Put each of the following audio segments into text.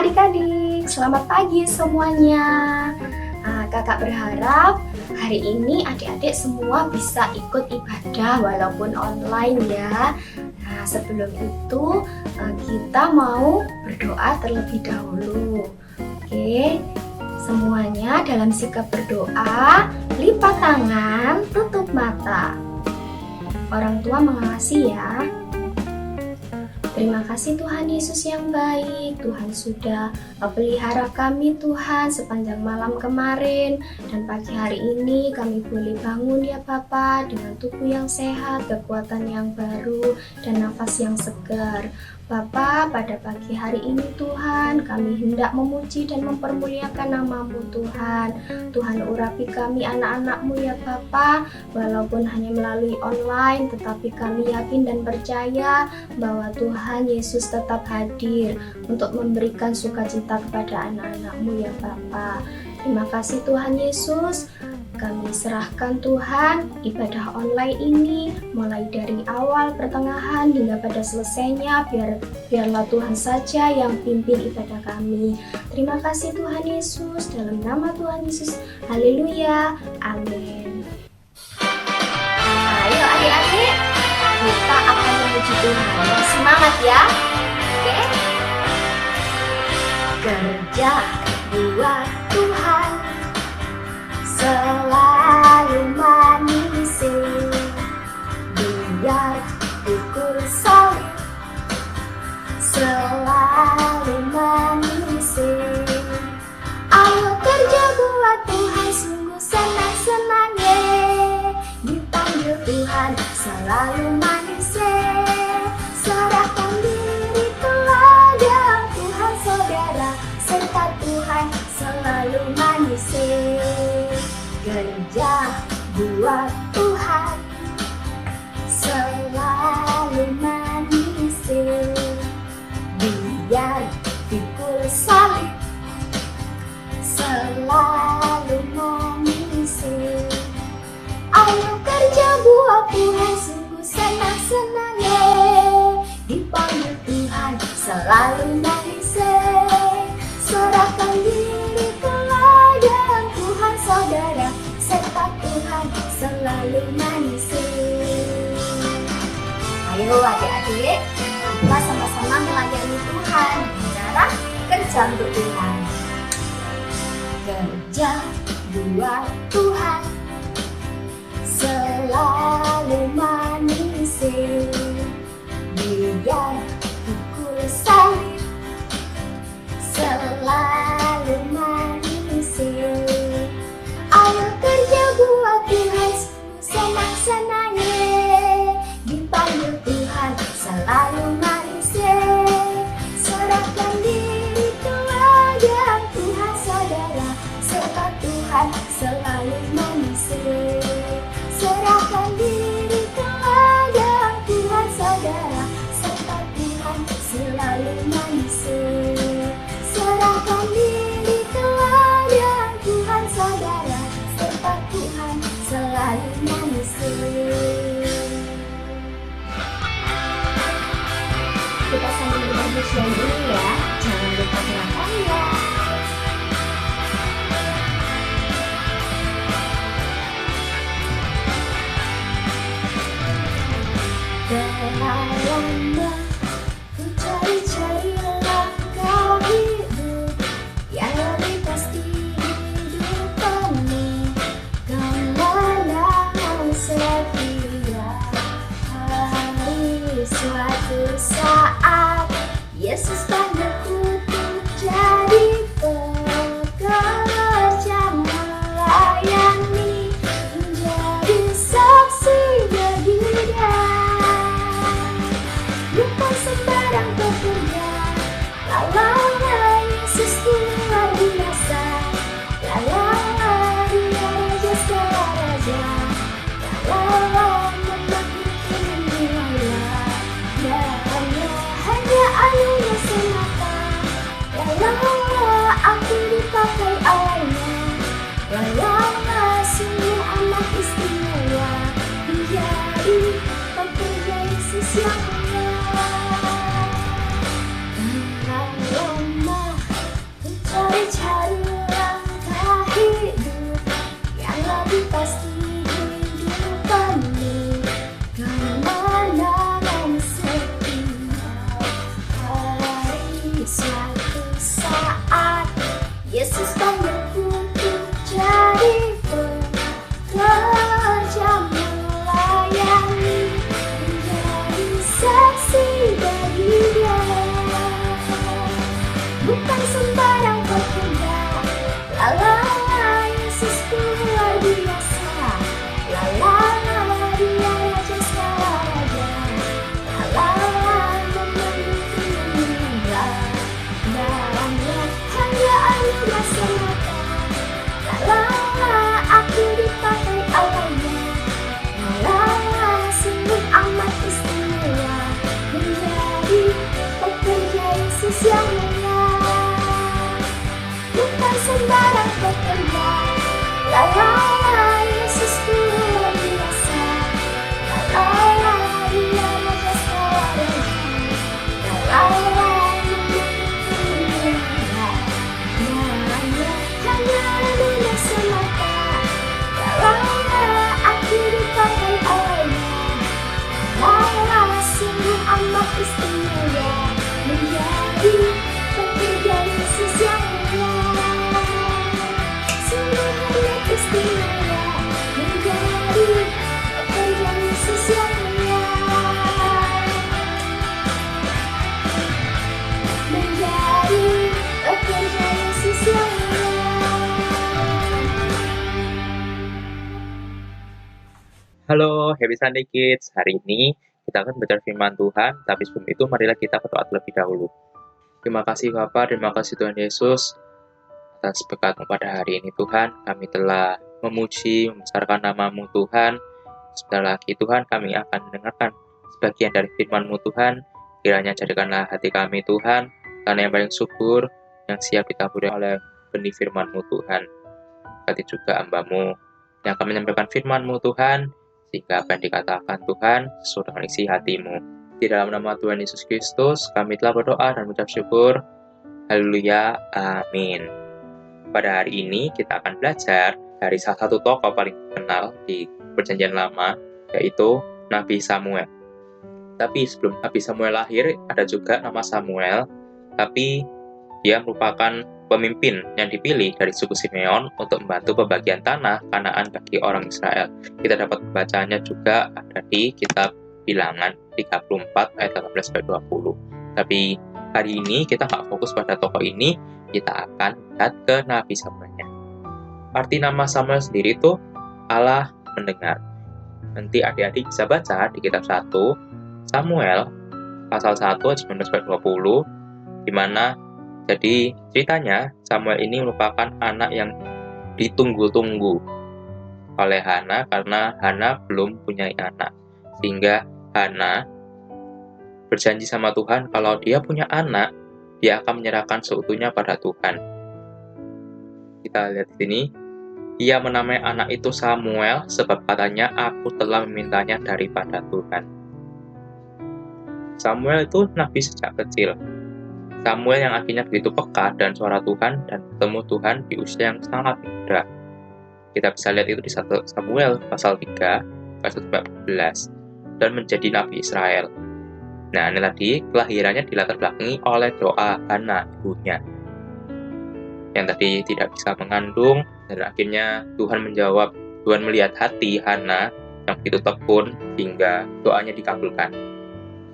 adik-adik, selamat pagi semuanya. Kakak berharap hari ini adik-adik semua bisa ikut ibadah walaupun online ya. Sebelum itu kita mau berdoa terlebih dahulu. Oke, semuanya dalam sikap berdoa, lipat tangan, tutup mata. Orang tua mengawasi ya. Terima kasih Tuhan Yesus yang baik. Tuhan sudah pelihara kami Tuhan sepanjang malam kemarin. Dan pagi hari ini kami boleh bangun ya Bapa dengan tubuh yang sehat, kekuatan yang baru, dan nafas yang segar. Bapa, pada pagi hari ini Tuhan, kami hendak memuji dan mempermuliakan nama-Mu Tuhan. Tuhan urapi kami anak-anak-Mu ya Bapa, walaupun hanya melalui online, tetapi kami yakin dan percaya bahwa Tuhan Yesus tetap hadir untuk memberikan sukacita kepada anak-anak-Mu ya Bapa. Terima kasih Tuhan Yesus. Kami serahkan Tuhan ibadah online ini mulai dari awal, pertengahan hingga pada selesainya. Biarlah Tuhan saja yang pimpin ibadah kami. Terima kasih Tuhan Yesus, dalam nama Tuhan Yesus. Haleluya. Amin. Ayo adik-adik, kita akan memuji Tuhan. Semangat ya. Oke. Kerja buat Tuhan selalu manis, biar pikul salib selalu manis. Ayo kerja buat Tuhan, sungguh senang-senang ye, dipanggil Tuhan selalu manis. Serahkan diri kepada Tuhan saudara, serta Tuhan selalu manis. Kerja buat Tuhan selalu manis, biar pikul salib selalu manis. Ayo kerja buat Tuhan, sungguh senang-senang ya, dipanggil Tuhan selalu manis. Serahkan diri kepada Tuhan saudara, serta Tuhan selalu manis. Ayo adik-adik, kita sama-sama melayani Tuhan dengan cara kerja untuk Tuhan. Kerja buat Tuhan selalu manis, biar pikul salib selalu manis. Ayo kerja buat Tuhan, senang-senang ye, dipanggil Tuhan selalu manis. Serahkan diri kepada Tuhan saudara, serta Tuhan selalu manis. Serahkan diri kepada Tuhan saudara, serta Tuhan selalu manis. Serahkan diri kepada Tuhan saudara, serta Tuhan selalu manis. Kita sambil berdoa dulu ya, jangan lupa doakan ya. Lama ku cari-cari langkah hidup yang lebih pasti di depanmu. Kau mau setia, hari suatu saat Yesus panggilku untuk jadi pekerja melayani, menjadi saksi bagi Dia. Bukan sembarang pekerja, lalala Yesus luar biasa, lalala Dia Raja segala raja, lalala membangkitkan jiwa, dan hanya anugerah semata, lalala aku dipakai awalnya, lalala sungguh amat istimewa, menjadi pekerja Yesus yang mulia. Halo, Happy Sunday Kids. Hari ini kita akan belajar firman Tuhan, tapi sebelum itu marilah kita berdoa terlebih dahulu. Terima kasih Bapa, terima kasih Tuhan Yesus atas berkat pada hari ini Tuhan. Kami telah memuji, membesarkan nama-Mu Tuhan. Sebentar lagi Tuhan kami akan mendengarkan sebagian dari firman-Mu Tuhan. Kiranya jadikanlah hati kami Tuhan, karena yang paling subur, yang siap ditaburi oleh benih firman-Mu Tuhan. Berkati juga hamba-Mu yang akan menyampaikan firman-Mu Tuhan, sehingga apa yang dikatakan Tuhan sesuai dengan isi hati-Mu. Di dalam nama Tuhan Yesus Kristus, kami telah berdoa dan mengucap syukur. Haleluya, amin. Pada hari ini kita akan belajar dari salah satu tokoh paling terkenal di Perjanjian Lama, yaitu Nabi Samuel. Tapi sebelum Nabi Samuel lahir, ada juga nama Samuel, tapi dia merupakan pemimpin yang dipilih dari suku Simeon untuk membantu pembagian tanah Kanaan bagi orang Israel. Kita dapat membacanya juga ada di kitab Bilangan 34 ayat 18-20. Tapi hari ini kita nggak fokus pada tokoh ini, kita akan lihat ke Nabi Samuelnya. Arti nama Samuel sendiri itu Allah mendengar. Nanti adik-adik bisa baca di kitab 1 Samuel pasal 1 ayat 19-20, di mana jadi ceritanya Samuel ini merupakan anak yang ditunggu-tunggu oleh Hana karena Hana belum punya anak. Sehingga Hana berjanji sama Tuhan kalau dia punya anak, dia akan menyerahkan seutuhnya pada Tuhan. Kita lihat di sini, ia menamai anak itu Samuel sebab katanya aku telah memintanya daripada Tuhan. Samuel itu nabi sejak kecil. Samuel yang akhirnya begitu peka dan suara Tuhan dan bertemu Tuhan di usia yang sangat muda. Kita bisa lihat itu di 1 Samuel pasal 3, ayat 14, dan menjadi Nabi Israel. Nah, ini tadi kelahirannya dilatar belakangi oleh doa Hana, ibunya, yang tadi tidak bisa mengandung, dan akhirnya Tuhan menjawab, Tuhan melihat hati Hana yang begitu tekun, hingga doanya dikabulkan.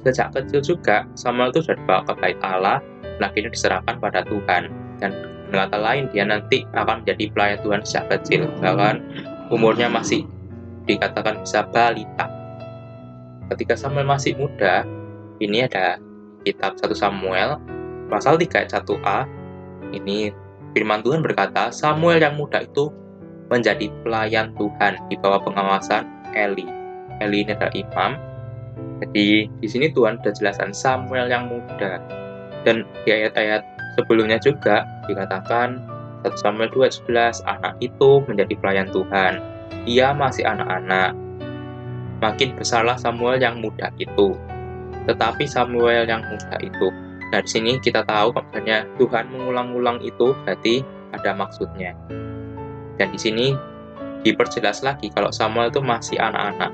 Sejak kecil juga, Samuel itu sudah dibawa ke bait Allah, dan akhirnya diserahkan pada Tuhan. Dan dengan kata lain, dia nanti akan menjadi pelayan Tuhan sejak kecil. Bahkan umurnya masih dikatakan bisa balita. Ketika Samuel masih muda, ini ada kitab 1 Samuel, pasal 3 ayat 1a. Ini firman Tuhan berkata, Samuel yang muda itu menjadi pelayan Tuhan di bawah pengawasan Eli. Eli ini adalah imam. Jadi di sini Tuhan sudah jelaskan Samuel yang muda. Dan di ayat-ayat sebelumnya juga dikatakan 1 Samuel 2 ayat 11, anak itu menjadi pelayan Tuhan. Ia masih anak-anak. Makin besarlah Samuel yang muda itu. Tetapi Samuel yang muda itu. Nah di sini kita tahu maksudnya Tuhan mengulang-ulang itu berarti ada maksudnya. Dan di sini diperjelas lagi kalau Samuel itu masih anak-anak.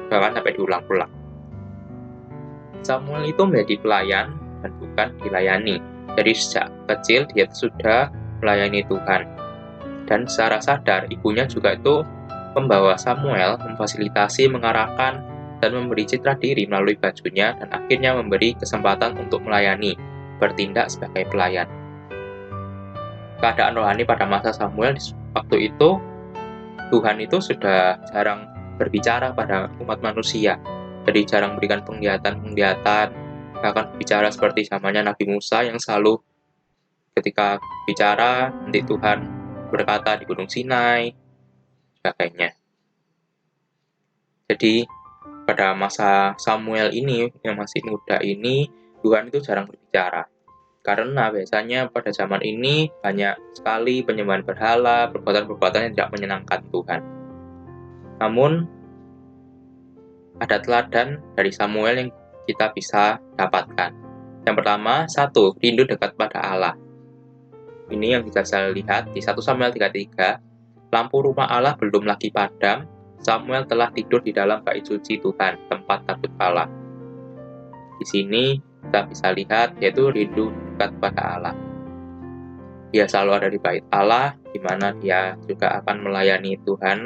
Bahkan sampai diulang-ulang. Samuel itu menjadi pelayan dan bukan dilayani. Jadi sejak kecil dia sudah melayani Tuhan. Dan secara sadar ibunya juga itu membawa Samuel, memfasilitasi, mengarahkan, dan memberi citra diri melalui bajunya dan akhirnya memberi kesempatan untuk melayani, bertindak sebagai pelayan. Keadaan rohani pada masa Samuel waktu itu, Tuhan itu sudah jarang berbicara pada umat manusia. Jadi jarang memberikan penglihatan, bahkan bicara seperti zamannya Nabi Musa yang selalu ketika bicara, nanti Tuhan berkata di Gunung Sinai, sebagainya. Jadi pada masa Samuel ini, yang masih muda ini, Tuhan itu jarang berbicara. Karena biasanya pada zaman ini banyak sekali penyembahan berhala, perbuatan-perbuatan yang tidak menyenangkan Tuhan. Namun, ada teladan dari Samuel yang kita bisa dapatkan. Yang pertama, 1. Rindu dekat pada Allah. Ini yang kita bisa lihat di 1 Samuel 3:3. Lampu rumah Allah belum lagi padam, Samuel telah tidur di dalam bait suci Tuhan, tempat tabut Allah. Di sini kita bisa lihat yaitu rindu dekat pada Allah. Dia selalu ada di bait Allah, di mana dia juga akan melayani Tuhan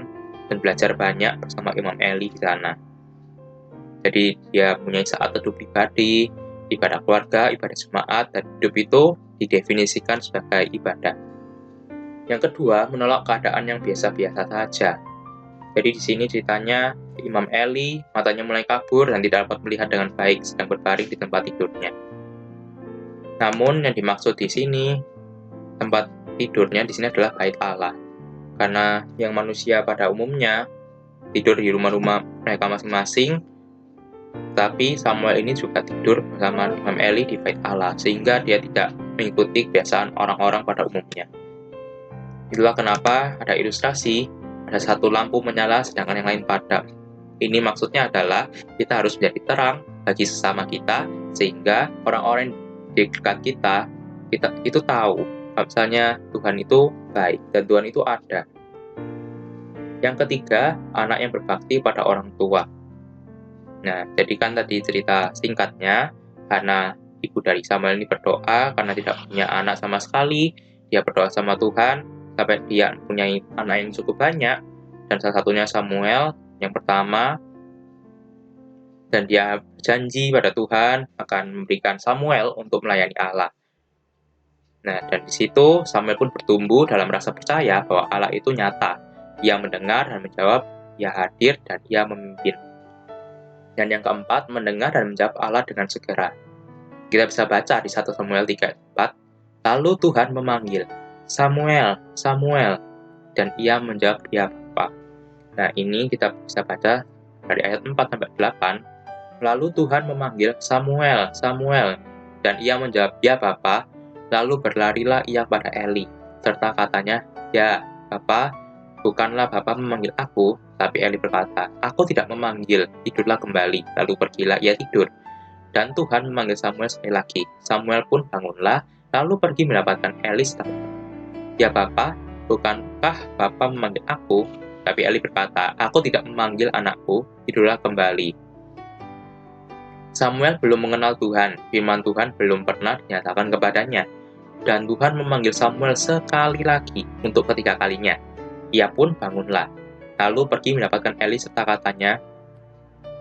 dan belajar banyak bersama Imam Eli di sana. Jadi dia punya saat teduh pribadi, ibadah keluarga, ibadah jemaat, dan hidup itu didefinisikan sebagai ibadah. Yang kedua, menolak keadaan yang biasa-biasa saja. Jadi di sini ceritanya Imam Eli, matanya mulai kabur dan tidak dapat melihat dengan baik sedang berbaring di tempat tidurnya. Namun yang dimaksud di sini, tempat tidurnya di sini adalah bait Allah. Karena yang manusia pada umumnya tidur di rumah-rumah mereka masing-masing, tapi Samuel ini juga tidur bersama Imam Eli di bait Allah, sehingga dia tidak mengikuti kebiasaan orang-orang pada umumnya. Itulah kenapa ada ilustrasi, ada satu lampu menyala sedangkan yang lain padam. Ini maksudnya adalah kita harus menjadi terang bagi sesama kita, sehingga orang-orang di dekat kita itu tahu kalau misalnya Tuhan itu baik dan Tuhan itu ada. Yang ketiga, anak yang berbakti pada orang tua. Nah, jadi kan tadi cerita singkatnya, karena ibu dari Samuel ini berdoa karena tidak punya anak sama sekali, dia berdoa sama Tuhan sampai dia mempunyai anak yang cukup banyak, dan salah satunya Samuel yang pertama, dan dia berjanji pada Tuhan akan memberikan Samuel untuk melayani Allah. Nah, dan di situ Samuel pun bertumbuh dalam rasa percaya bahwa Allah itu nyata. Ia mendengar dan menjawab, ia hadir dan ia memimpin. Dan yang keempat, mendengar dan menjawab Allah dengan segera. Kita bisa baca di 1 Samuel 3:4, lalu Tuhan memanggil, Samuel, Samuel, dan ia menjawab, ya Bapa. Nah, ini kita bisa baca dari ayat 4-8, lalu Tuhan memanggil, Samuel, Samuel, dan ia menjawab, ya Bapa, lalu berlarilah ia pada Eli, serta katanya, ya Bapa, bukanlah Bapa memanggil aku, tapi Eli berkata, aku tidak memanggil, tidurlah kembali. Lalu pergilah ia tidur. Dan Tuhan memanggil Samuel sekali lagi. Samuel pun bangunlah, lalu pergi mendapatkan Eli setelah. Ya Bapa, bukankah Bapa memanggil aku? Tapi Eli berkata, aku tidak memanggil anakku, tidurlah kembali. Samuel belum mengenal Tuhan, firman Tuhan belum pernah dinyatakan kepadanya. Dan Tuhan memanggil Samuel sekali lagi untuk ketiga kalinya. Ia pun bangunlah, lalu pergi mendapatkan Eli serta katanya,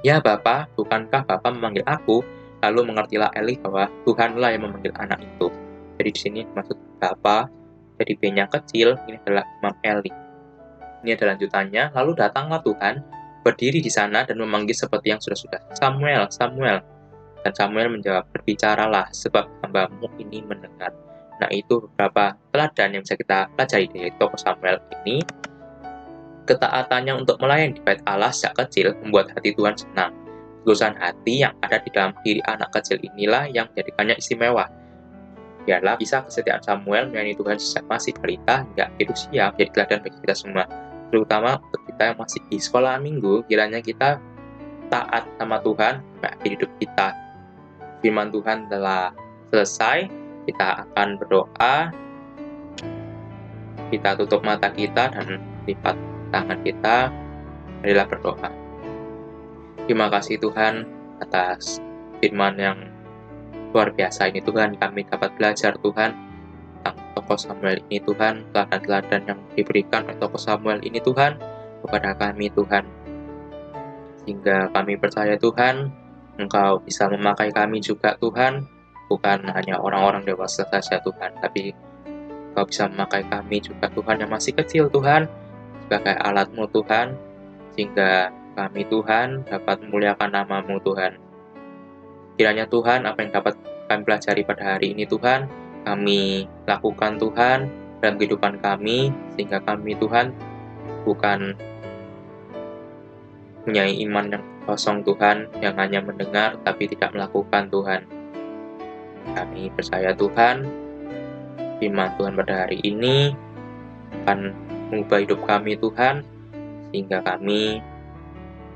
ya Bapa, bukankah Bapa memanggil aku? Lalu mengertilah Eli bahwa Tuhanlah yang memanggil anak itu. Jadi di sini maksud Bapa, jadi B-nya kecil, ini adalah Imam Eli. Ini adalah lanjutannya, lalu datanglah Tuhan, berdiri di sana dan memanggil seperti yang sudah-sudah, Samuel, Samuel. Dan Samuel menjawab, berbicaralah, sebab hamba-Mu ini mendengar. Nah, itu beberapa teladan yang bisa kita pelajari dari tokoh Samuel ini. Ketaatannya untuk melayani di bait Allah sejak kecil membuat hati Tuhan senang. Ketulusan hati yang ada di dalam diri anak kecil inilah yang menjadikannya istimewa. Biarlah bisa kesetiaan Samuel melayani Tuhan sejak masih balita hingga akhir usia menjadi teladan bagi kita semua. Terutama untuk kita yang masih di sekolah minggu, kiranya kita taat sama Tuhan sampai akhir hidup kita. Firman Tuhan telah selesai, kita akan berdoa. Kita tutup mata kita dan lipat tangan kita, marilah berdoa. Terima kasih Tuhan atas firman yang luar biasa ini Tuhan, kami dapat belajar Tuhan tentang tokoh Samuel ini Tuhan, teladan-teladan yang diberikan oleh tokoh Samuel ini Tuhan kepada kami Tuhan, sehingga kami percaya Tuhan, Engkau bisa memakai kami juga Tuhan, bukan hanya orang-orang dewasa saja Tuhan, tapi Engkau bisa memakai kami juga Tuhan yang masih kecil Tuhan, sebagai alat-Mu Tuhan, sehingga kami Tuhan dapat memuliakan nama-Mu Tuhan. Kiranya Tuhan, apa yang dapat kami pelajari pada hari ini Tuhan, kami lakukan Tuhan dalam kehidupan kami, sehingga kami Tuhan bukan mempunyai iman yang kosong Tuhan, yang hanya mendengar tapi tidak melakukan Tuhan. Kami percaya Tuhan, firman Tuhan pada hari ini akan mengubah hidup kami Tuhan, sehingga kami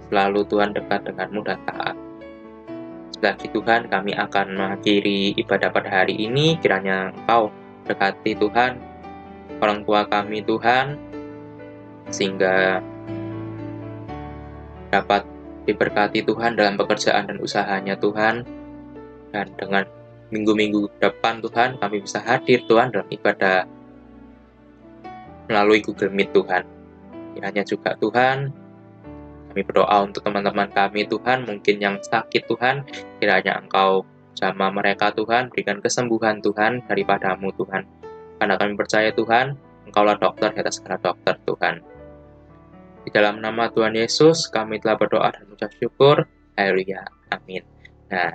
selalu Tuhan dekat dengan-Mu dan taat. Lagi Tuhan, kami akan mengakhiri ibadah pada hari ini, kiranya Engkau berkati Tuhan, orang tua kami Tuhan, sehingga dapat diberkati Tuhan dalam pekerjaan dan usahanya Tuhan, dan dengan minggu-minggu depan Tuhan, kami bisa hadir Tuhan dalam ibadah melalui Google Meet Tuhan. Kiranya juga Tuhan, kami berdoa untuk teman-teman kami Tuhan, mungkin yang sakit Tuhan, kiranya Engkau jamah mereka Tuhan, berikan kesembuhan Tuhan daripada-Mu Tuhan. Karena kami percaya Tuhan, Engkaulah dokter di atas segala dokter Tuhan. Di dalam nama Tuhan Yesus, kami telah berdoa dan mengucap syukur. Haleluya. Amin. Nah,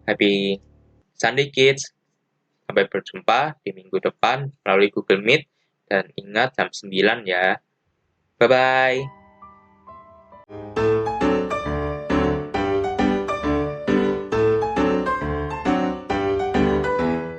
happy Sunday Kids. Sampai berjumpa di minggu depan melalui Google Meet. Dan ingat jam 9 ya. Bye-bye.